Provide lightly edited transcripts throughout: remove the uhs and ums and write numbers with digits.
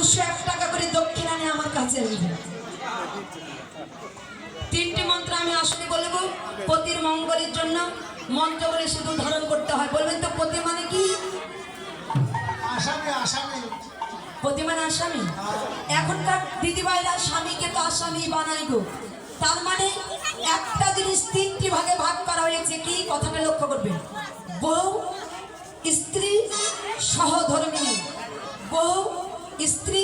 201 টাকা করে দক্ষিণা নিয়ে আমার কাছে আসবে। 3টি মন্ত্র আমি আসলে বলবো পতির মঙ্গলের জন্য। মন্ত্র বলে শুধু ধারণ করতে হয়। বলবেন তো পতি মানে কি? আসামি আসামি পতি মানে আসামি। এখনকার দিদিভাইরা স্বামীকে তো আসামি বানাই গো। তার মানে একটা জিনিস 3টি ভাগে ভাগ করা হয়েছে। কি কথাটা লক্ষ্য করবেন? বউ, স্ত্রী, সহধর্মিণী। বউ, স্ত্রী,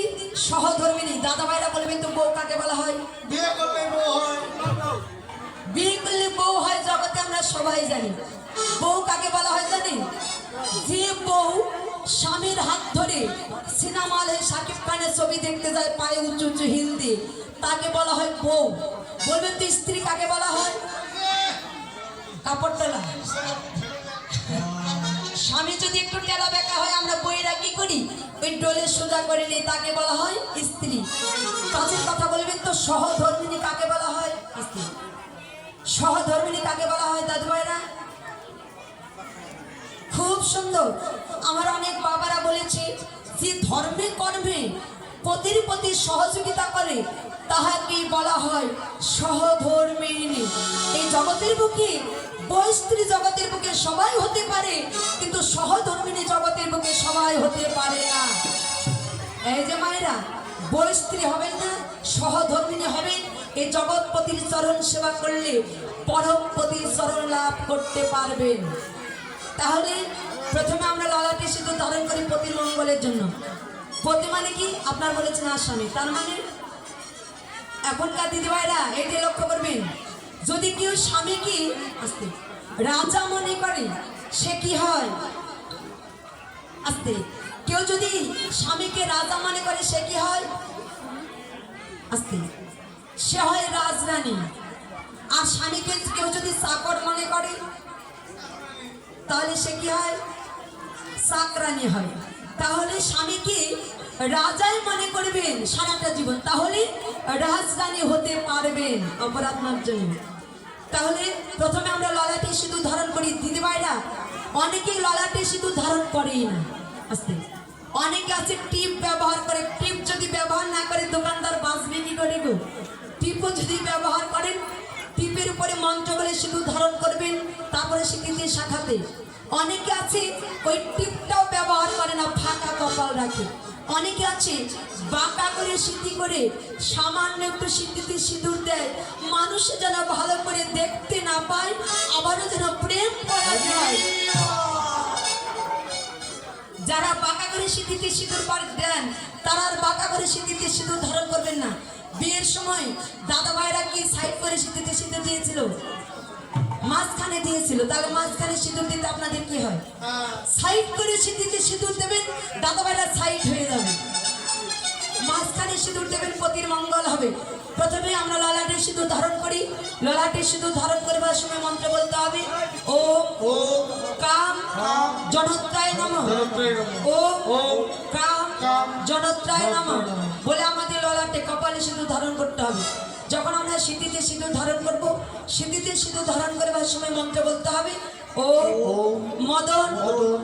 সহধর্মিণী। দাদা ভাইরা বলবেন তো বউ কাকে বলা হয়? বিয়ে করলে বউ হয়। বিয়ে করলে বউ হয় জগতে আমরা সবাই জানি। বউ কাকে বলা হয় জানেন? যে বউ স্বামীর হাত ধরে সিনেমা হলে শাকিব খানের ছবি দেখতে যায় পায়ে উঁচু উঁচু হিল দিয়ে, তাকে বলা হয় বউ। বলবেন তো স্ত্রী কাকে বলা হয়? কাপড় তোলা। স্বামী যদি একটু টেলা বেঁকা হয় আমরা বইরা কি করি? ওই ডোলে সোজা করে নিই, তাকে বলা হয় স্ত্রী। কাজের কথা বলবেন তো সহধর্মিণী কাকে বলা হয়? স্ত্রী। সহধর্মিণী কাকে বলা হয় দাদু ভাইরা? খুব সুন্দর। আমার অনেক বাবারা বলেছে যে ধর্মে কর্মে পতির প্রতি সহযোগিতা করে তাহাকে বলা হয় সহধর্মিণী। এই জগতের বুকে বউ স্ত্রী জগতের বুকে সবাই হতে পারে, কিন্তু সহধর্মিণী জগতের বুকে সবাই হতে পারে না। এই যে মায়েরা বউ স্ত্রী হবেন না, সহধর্মিণী হবেন। এই জগৎপতির চরণ সেবা করলে পরম পতির চরণ লাভ করতে পারবেন। তাহলে প্রথমে আমরা ললাটে সিঁদুর ধারণ করি পতির মঙ্গলের জন্য। পতি মানে কি? আপনার বলেছেন আসামি। তার মানে এখনকার দিদিভাইরা এটি লক্ষ্য করবেন, যদি কেউ স্বামীকে আস্তে রাজা মনে করে সে কি হয়? আস্তে কেউ যদি স্বামীকে রাজা মনে করে সে কি হয়? আস্তে সে হয় রাজরানী। আর স্বামীকে কেউ যদি চাকর মনে করে তাহলে সে কি হয়? চাকরানী হয়। তাহলে স্বামীকে রাজাই মনে করবেন সারাটা জীবন, তাহলে রাজরানী হতে পারবেন অপরাধ মার্জনী। তাহলে প্রথমে আমরা ললাটে সিঁদুর ধারণ করি। দিদিভাইরা অনেকেই ললাটে সিঁদুর ধারণ করেই না। আস্তে অনেকে আছে টিপ ব্যবহার করে। টিপ যদি ব্যবহার না করে দোকানদার বাঁচবে কি করে গো? টিপও যদি ব্যবহার করেন, টিপের উপরে মন্ত্র বলে সিঁদুর ধারণ করবেন, তারপরে স্বীকৃতি শাখাতে। অনেকে আছে ওই টিপটাও ব্যবহার করে না, ফাঁকা কপাল রাখে। অনেকে আছে বাঁকা করে সিদ্ধি করে সামান্য একটু স্বীকৃতি সিঁদুর দেয়, মানুষ যেন ভালো করে দেখতে না পায়, আবারও যেন প্রেম করা যায়। যারা বাঁকা করে স্বীকৃতি সিঁদুর দেন তারা আর বাঁকা করে স্বীকৃতি সিঁদুর ধারণ করবেন না। বিয়ের সময় দাদা ভাইরা কি সাইড করে স্বীকৃতি সিঁদুর দিয়েছিল? মাঝখানে দিয়েছিল। তাহলে মাঝখানে সিঁদুর দিতে আপনাদের কি হয়? সাইড করে স্বীকৃতি সিঁদুর দেবেন, দাদা ভাইরা সাইড হয়ে যাবে। মাঝখানে সিঁদুর দেবেন, পতির মঙ্গল হবে। প্রথমে আমরা ললাটে সিঁদুর ধারণ করি। ললাটে সিঁদুর ধারণ করবার সময় মন্ত্র বলতে হবে ওম কাম জনত্রায় নমঃ। ওম কাম জনত্রায় নমঃ বলে আমাদের ললাটে কপালে সিঁদুর ধারণ করতে হবে। যখন আমরা সিঁথিতে সিঁদুর ধারণ করব, সিঁথিতে সিঁদুর ধারণ করবার সময় মন্ত্র বলতে হবে ওম মদন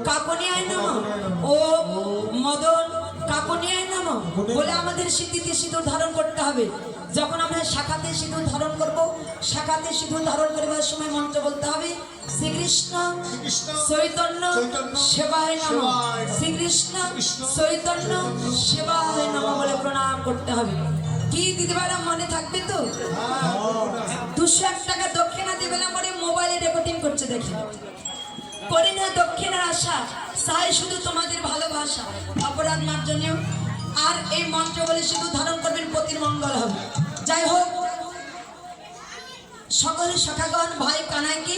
কাকনিয়ায় নমঃ। ওম মদন কাকনিয়ায় নমঃ বলে আমাদের সিঁথিতে সিঁদুর ধারণ করতে হবে। যখন আমরা শাখাতে সিঁদুর ধারণ করব, শাখাতে সিঁদুর ধারণ করবার সময় মন্ত্র বলতে হবে শ্রীকৃষ্ণ চৈতন্য সেবায় নমঃ। শ্রীকৃষ্ণ চৈতন্য সেবায় নমঃ বলে প্রণাম করতে হবে। কি দিদিভাইরা মনে থাকবে তো? 201 টাকা দক্ষিণা দেবে না পরে মোবাইলে রেকর্ডিং করছে দেখি। করি না দক্ষিণার আশা, চাই শুধু তোমাদের ভালোবাসা, অপরাধ মার্জনীয়। আর এই মন্ত্র বলে শুধু ধারণ করবেন, পতির মঙ্গল হবে। যাই হোক, সকল সখাগণ ভাই কানাইকে